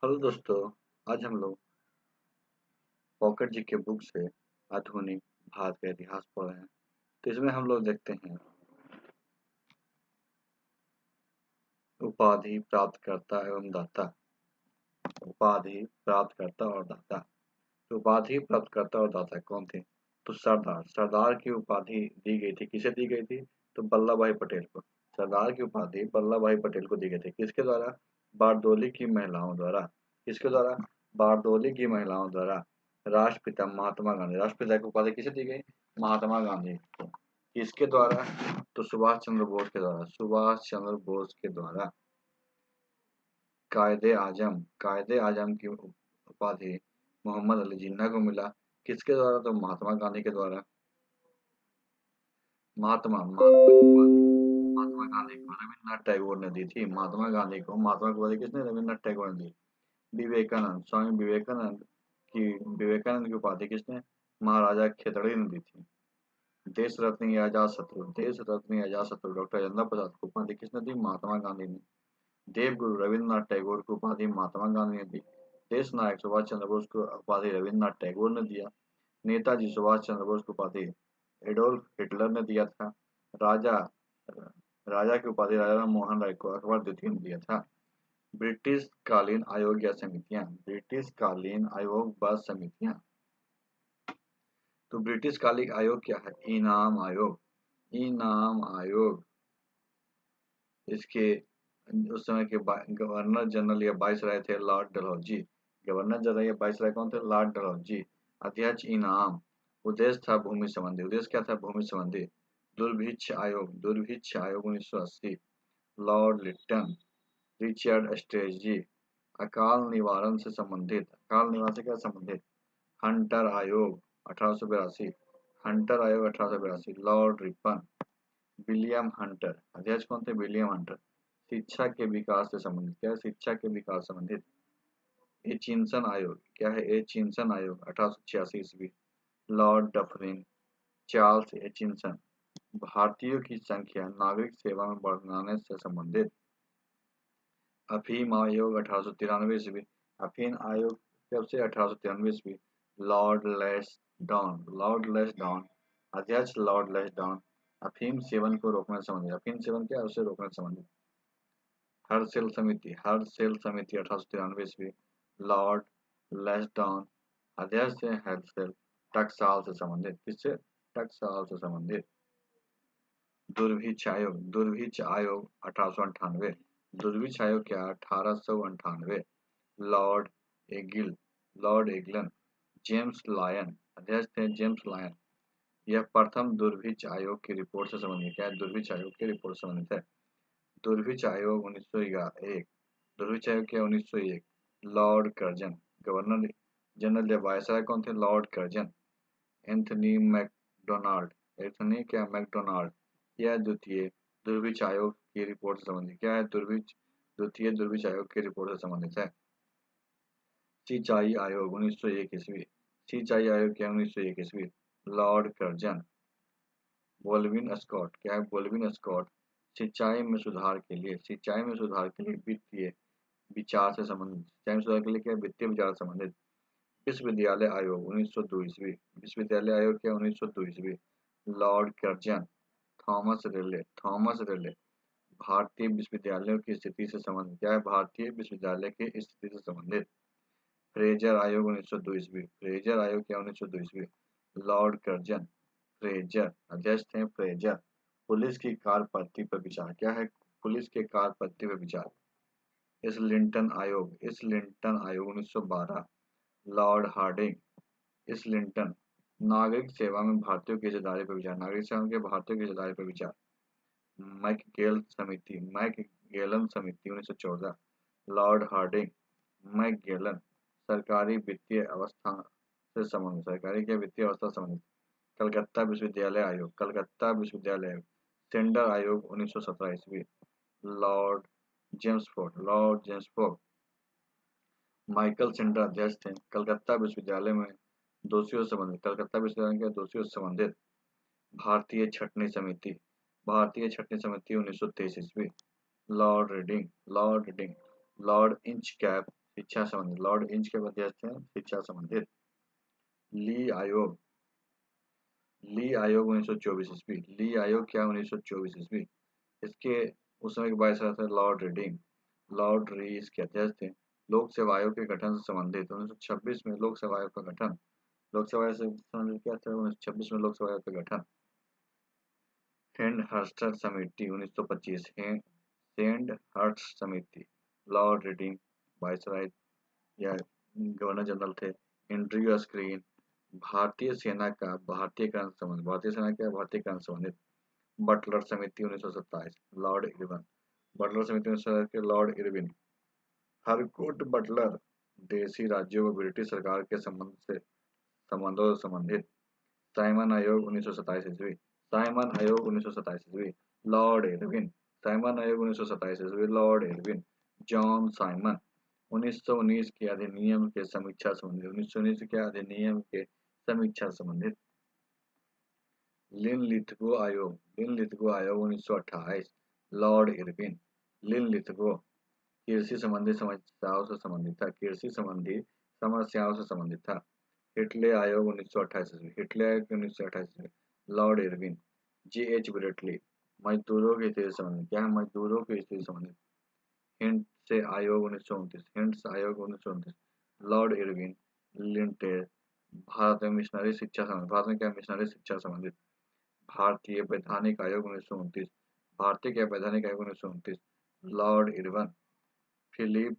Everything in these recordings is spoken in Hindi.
हेलो दोस्तों। आज हम लोग पॉकेट जी के बुक से आधुनिक भारत का इतिहास पढ़ रहे हैं। तो इसमें हम लोग देखते हैं उपाधि प्राप्तकर्ता एवं दाता। उपाधि प्राप्तकर्ता और दाता। तो उपाधि प्राप्तकर्ता और दाता कौन थे? तो सरदार सरदार की उपाधि दी गई थी। किसे दी गई थी? तो वल्लभ भाई पटेल को। सरदार की उपाधि वल्लभ भाई पटेल को दी गई थी। किसके द्वारा? बारदोली की महिलाओं द्वारा। किसके द्वारा? बारदोली की महिलाओं द्वारा। राष्ट्रपिता महात्मा गांधी। राष्ट्रपिता की उपाधि किसे दी गई? महात्मा गांधी को। किसके द्वारा? तो सुभाष चंद्र बोस के द्वारा। सुभाष चंद्र बोस के द्वारा। कायदे आजम की उपाधि मोहम्मद अली जिन्ना को मिला। किसके द्वारा? तो महात्मा गांधी के द्वारा। महात्मा गांधी को रविन्द्रनाथ टैगोर ने दी थी। महात्मा की उपाधि किसने? रविन्द्रनाथ टैगोर ने दी। विवेकानंद स्वामी विवेकानंद की उपाधि किसने? महाराजा खेतड़ी ने दी थी। देश रत्न आजाद शत्रु डॉक्टर राजेंद्र प्रसाद को उपाधि किसने दी? महात्मा गांधी ने। देवगुरु रविन्द्रनाथ टैगोर को उपाधि महात्मा गांधी ने दी। देश नायक सुभाष चंद्र बोस को उपाधि रविन्द्रनाथ टैगोर ने दिया। नेताजी सुभाष चंद्र बोस को उपाधि एडोल्फ हिटलर ने दिया था। राजा राजा की उपाधि राजा राम मोहन राय को अकबर द्वितीय ने दिया था। ब्रिटिश कालीन आयोग या समितियां। ब्रिटिश कालीन आयोग व समितियां। तो ब्रिटिश कालीन आयोग क्या है? इनाम आयोग। इनाम आयोग। इसके उस समय के गवर्नर जनरल या वाइसराय थे लॉर्ड डलहौजी। गवर्नर जनरल या वाइसराय कौन थे? लॉर्ड डलहौजी। अध्यक्ष इनाम। उद्देश्य था भूमि संबंधी। उद्देश्य क्या था? भूमि संबंधी। दुर्भिक्ष आयोग 1980। Lord Lytton. Richard strategy. अकाल निवारण से संबंधित। अकाल निवारण से क्या संबंधित? हंटर आयोग 1882। हंटर आयोग 1882। Lord Ripon. William Hunter. अध्यक्ष कौन थे? William Hunter. शिक्षा के विकास से संबंधित। क्या है? शिक्षा के विकास से संबंधित। एचिंसन आयोग। क्या है? एचिंसन आयोग 1886 ईस्वी। Lord Dufferin. चार्ल्स एचिंसन। भारतीयों की संख्या नागरिक सेवा में बढ़ाने से संबंधित। अफीम आयोग 1893 ईस्वी। अफीम आयोग कब से? 1893 ईस्वी। लॉर्ड लेस्डॉन। लॉर्ड लेस्डॉन। अध्यक्ष लॉर्ड लेस्डॉन। अफीम सेवन को रोकने से संबंधित। अफीम सेवन क्या है? उसे रोकने से संबंधित। हर्षेल समिति। हर्षेल समिति 1893 ईस्वी। लॉर्ड लेस्डॉन। अध्यक्ष है हर्षेल। टकसाल से संबंधित। किससे? टकसाल से संबंधित। दुर्भिक्ष आयोग। दुर्भिक्ष आयोग 1898। दुर्भिक्ष आयोग क्या? 1898। Lord agile. Lord एगिलन। James lion. अध्यक्ष थे जेम्स लायन। यह प्रथम दुर्भिक्ष आयोग की रिपोर्ट से संबंधित। क्या है? दुर्भिक्ष आयोग की रिपोर्ट से संबंधित है। दुर्भिक्ष आयोग 1901। दुर्भिक्ष आयोग क्या? 1901। Lord Curzon. गवर्नर जनरल या वायसराय कौन थे? Lord Curzon. Anthony Macdonald. Anthony क्या? मैकडोनाल्ड। यह द्वितीय दुर्भिक्ष आयोग की रिपोर्ट से संबंधित। क्या है? द्वितीय दुर्भिक्ष आयोग की रिपोर्ट से संबंधित है। सिंचाई आयोग 1901 ईस्वी। सिंचाई आयोग क्या? 1901 ईस्वी। Lord Curzon. बोल्विन स्कॉट। क्या है? बोल्विन स्कॉट। सिंचाई में सुधार के लिए वित्तीय विचार से संबंधित। सिंचाई में सुधार के लिए क्या? वित्तीय विचार से संबंधित। विश्वविद्यालय आयोग 1902 ईस्वी। विश्वविद्यालय आयोग क्या? 1902 ईस्वी। Lord Curzon. थॉमस रेले। भारतीय विश्वविद्यालयों की स्थिति से संबंधित। क्या है? भारतीय विश्वविद्यालय की स्थिति से संबंधित। फ्रेजर आयोग 1902 ईस्वी। फ्रेजर आयोग क्या? 1902 ईस्वी। Lord Curzon. फ्रेजर। अध्यक्ष थे फ्रेजर। पुलिस की कार्यपद्धति पर विचार। क्या है? पुलिस के कार्यपद्धति पर विचार। इस्लिंटन आयोग 1912। Lord Hardinge. इस्लिंटन। नागरिक सेवा में भारतीयों की हिस्सेदारी पर विचार। नागरिक सेवा में भारतीयों की हिस्सेदारी पर विचार। मैकगेलन समिति 1914। Lord Hardinge. मैकगेलन। सरकारी वित्तीय अवस्था से संबंधित। सरकारी के वित्तीय अवस्था से संबंधित। कलकत्ता विश्वविद्यालय आयोग। कलकत्ता विश्वविद्यालय आयोग। सेंडर आयोग 1917 ईस्वी। Lord Jamesford. माइकल सेंडर अध्यक्ष थे। कलकत्ता विश्वविद्यालय में दोषियों से संबंधित। कलकत्ता विश्वविद्यालय के दोषियों से संबंधित। भारतीय छटनी समिति। भारतीय छटनी समिति 1923 ईस्वी। Lord reading. लॉर्ड इंचकैप शिक्षा संबंधित। लॉर्ड इंच के अध्यक्ष थे शिक्षा संबंधित। ली आयोग, ली आयोग 1924 ईस्वी। ली आयोग क्या 1924 ईस्वी। इसके उस समय के वाइस थे लॉर्ड रीडिंग। लॉर्ड री इसके अध्यक्ष थे। लोक सेवा आयोग के गठन से संबंधित 1926 में लोक सेवा आयोग का गठन। लोक सेवा आयोग से संबंधित क्या था 1926 में लोक सेवा आयोग का गठन। सेंडहर्स्ट समिति 1925। सेंडहर्स्ट समिति। लॉर्ड रीडिंग वाइसराय या गवर्नर जनरल थे। एंड्रयू स्क्रीन भारतीय सेना का भारतीयकरण संबंधित। भारतीय सेना का भारतीयकरण संबंधित। बटलर समिति 1927। Lord Irwin. बटलर समिति 1927 के लॉर्ड इरविन। हरकोट बटलर देशी राज्यों व ब्रिटिश सरकार के संबंधों से संबंधित। साइमन आयोग 1927 ईस्वी। साइमन आयोग 1927 ईस्वी। Lord Irwin. साइमन आयोग 1927 ईस्वी। Lord Irwin. जॉन साइमन 1919 के अधिनियम के समीक्षा संबंधित। 1919 के अधिनियम के समीक्षा संबंधित। लिनलिथगो आयोग। लिनलिथगो आयोग 1928। Lord Irwin. लिनलिथगो कृषि संबंधी समस्याओं से संबंधित था। कृषि संबंधी समस्याओं से संबंधित था। हिटले आयोग 1928 ईस्वी। हिटले आयोग 1928 ईस्वी। Lord Irwin. जी.एच. ब्रेटली मजदूरों की स्थिति से संबंधित। क्या है मजदूरों की स्थिति से संबंधित। हिंट से आयोग 1929। हिंट्स आयोग 1929। Lord Irwin. लिंटेर भारत में मिशनरी शिक्षा संबंधित। भारत में क्या मिशनरी शिक्षा संबंधित। भारतीय वैधानिक आयोग 1929। भारतीय क्या वैधानिक आयोग 1929। Lord Irwin. फिलिप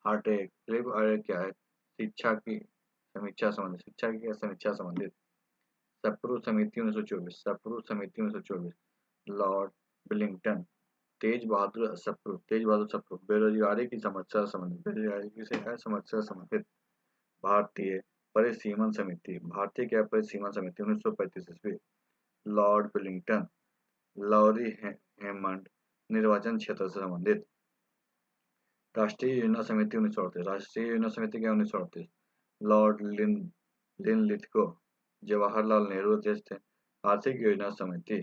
हार्टेग। फिलिप हार्टेग क्या है शिक्षा की समीक्षा संबंधित। शिक्षा की समीक्षा संबंधित। सप्रू समिति 1924। सप्रू समिति 1924। Lord Willingdon. तेज बहादुर सप्रू। तेज बहादुर सप्रू बेरोजगारी की समस्या से संबंधित। बेरोजगारी की समस्या से संबंधित। भारतीय परिसीमन समिति। भारतीय क्या परिसीमन समिति 1935 ईस्वी। Lord Willingdon. लॉरी हेमंड निर्वाचन क्षेत्र से संबंधित। राष्ट्रीय योजना समिति 1938। राष्ट्रीय योजना समिति क्या 1938। लॉर्ड लिनलिथगो जवाहरलाल नेहरू अध्यक्ष थे। आर्थिक योजना समिति।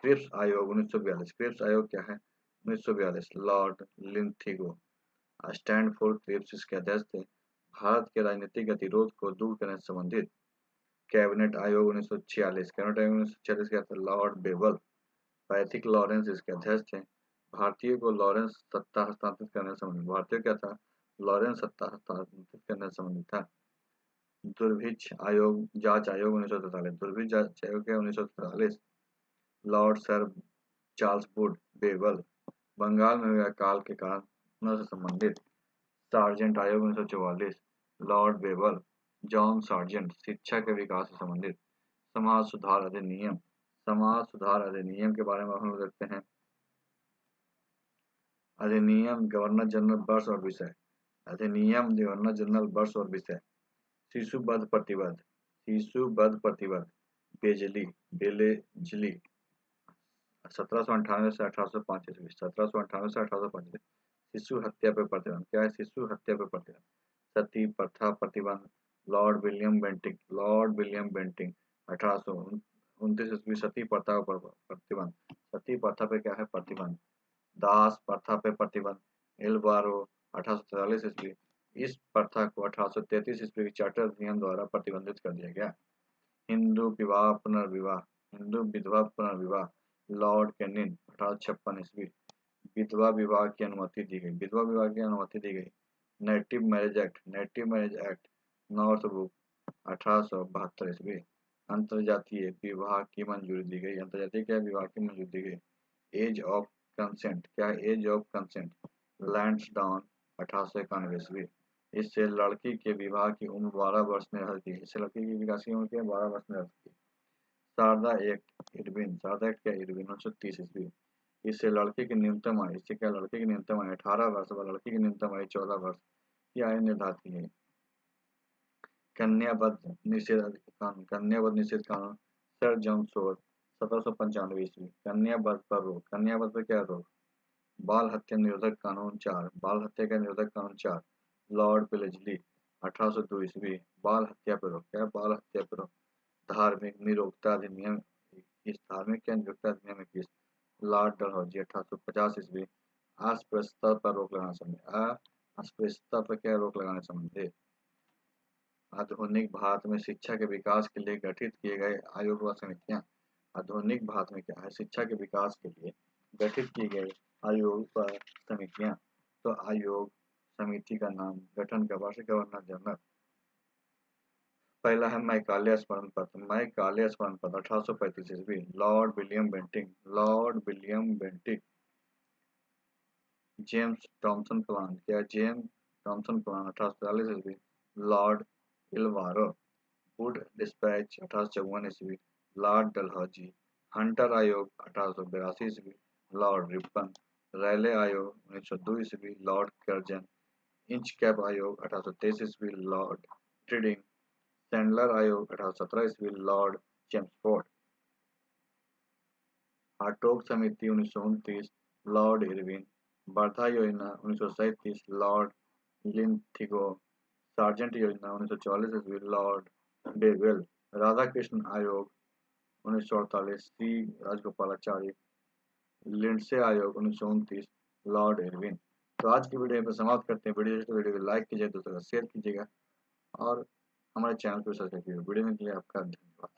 क्रिप्स आयोग 1942। क्रिप्स आयोग क्या है 1942। Lord Linlithgow. Stafford Cripps इसके अध्यक्ष थे। भारत के राजनीतिक गतिरोध को दूर करने से संबंधित। कैबिनेट आयोग 1946। कैबिनेट आयोग 1946 क्या था लॉर्ड बेवल। पैथिक लॉरेंस इसके अध्यक्ष थे। भारतीय को लॉरेंस सत्ता हस्तांतरित करने से संबंधित। भारतीय क्या था लॉरेंस सत्ता हस्तांतरित करने से संबंधित था। दुर्भिक्ष आयोग जांच आयोग 1943। दुर्भिक्ष जांच आयोग क्या 1943। Lord Sir Charles Wood Wavell. Bengal में हुए अकाल के कारणों से संबंधित। सार्जेंट आयोग 1944। Lord bevel. जॉन सार्जेंट शिक्षा के विकास से संबंधित। समाज सुधार अधिनियम। समाज सुधार अधिनियम के बारे में हम लोग देखते हैं। अधिनियम गवर्नर जनरल वर्ष और विषय। अधिनियम गवर्नर जनरल वर्ष और विषय। शिशुबद्ध प्रतिबद्ध। शिशुबद्ध प्रतिबद्ध बेजली बेलेजली 1798 से 1805 ईस्वी। 1798 से 1805 शिशु हत्या पर प्रतिबंध। क्या है शिशु हत्या पर प्रतिबंध। सती प्रथा प्रतिबंध। Lord William Bentinck. Lord William Bentinck 1829 ईस्वी। सती प्रथा पर प्रतिबंध। सती प्रथा पे क्या है प्रतिबंध। दास प्रथा पे प्रतिबंध। एल्वारो 1843 ईस्वी। इस प्रथा को 1833 ईस्वी के चार्टर अधिनियम द्वारा प्रतिबंधित कर दिया गया। हिंदू विवाह पुनर्विवाह। हिंदू विधवा पुनर्विवाह। लॉर्ड कैनिंग 1856 ईस्वी। विधवा विवाह की अनुमति दी गई। विधवा विवाह की अनुमति दी गई। Native marriage act. Native marriage act north book 1872 ईस्वी। अंतरजातीय विवाह की मंजूरी दी गई। अंतरजातीय क्या विवाह की मंजूरी दी गई। Age of consent. क्या है एज ऑफ कंसेंट। लैंसडाउन 1891 ईस्वी। इससे लड़की के विवाह की उम्र 12 वर्ष निर्धारित की। इससे लड़की की विकास की उम्र क्या 12 वर्ष निर्धारित की। Sharda act Irwin. Sharda act क्या इरविन 1930 ईस्वी। इससे लड़के की न्यूनतम आयु। इससे क्या लड़के की न्यूनतम आयु 18 वर्ष व लड़की की न्यूनतम आयु 14 वर्ष की आयु निर्धारित की गई। कन्यावध निषेध कानून। कन्यावध निषेध कानून सर जॉन सोर 1795 ईस्वी। कन्यावध पर रोक। कन्यावध पर क्या रोक। बाल हत्या निरोधक कानून 4। बाल हत्या का निरोधक कानून 4। लॉर्ड वेलेस्ली 1802 ईस्वी। बाल हत्या पर रोक। क्या बाल हत्या पर रोक। धार्मिक निरोक्ता अधिनियम 21। धार्मिक क्या निरोक्ता अधिनियम 21। लॉर्ड डलहौजी 1850 ईस्वी। अस्पृश्यता पर रोक लगाना संभव। अस्पृश्यता पर क्या रोक लगाने संबंधित। आधुनिक भारत में शिक्षा के विकास के लिए गठित किए गए आयोग व समितियां। आधुनिक भारत में क्या है, शिक्षा के विकास के लिए गठित किए गए आयोग व समितियां। तो आयोग समिति का नाम, गठन का वर्ष, गवर्नर जनरल। पहला है मैकाले स्मरण पत्र। मैकाले स्मरण पत्र 1835 ईस्वी, Lord William Bentinck. Lord William Bentinck. James Thompson plan, क्या जेम्स थॉमसन प्लान 1840 ईस्वी, लॉर्ड इलवारो। वुड डिस्पैच 1854 ईस्वी, लॉर्ड डलहौजी। हंटर आयोग 1882 ईस्वी, लॉर्ड रिपन। रैले आयोग 1902 ईस्वी, लॉर्ड कर्जन। इंच कैप आयोग 1823 ईस्वी, लॉर्ड ट्रिडिंग। सैंडलर आयोग 1817 ईस्वी, लॉर्ड चेम्सफोर्ड। हार्टोग समिति 1929, लॉर्ड इरविन। वर्धा योजना 1937, लॉर्ड लिंथिगो। सार्जेंट योजना 1944 ईस्वी, लॉर्ड डेविल। राधाकृष्ण आयोग 1948, सी राजगोपालाचारी। लिंडसे आयोग 1929, लॉर्ड इरविन। तो आज की वीडियो पर समाप्त करते हैं। वीडियो को लाइक कीजिए, दूसरों को शेयर कीजिएगा और हमारे चैनल को सब्सक्राइब कीजिए। वीडियो में के लिए आपका धन्यवाद।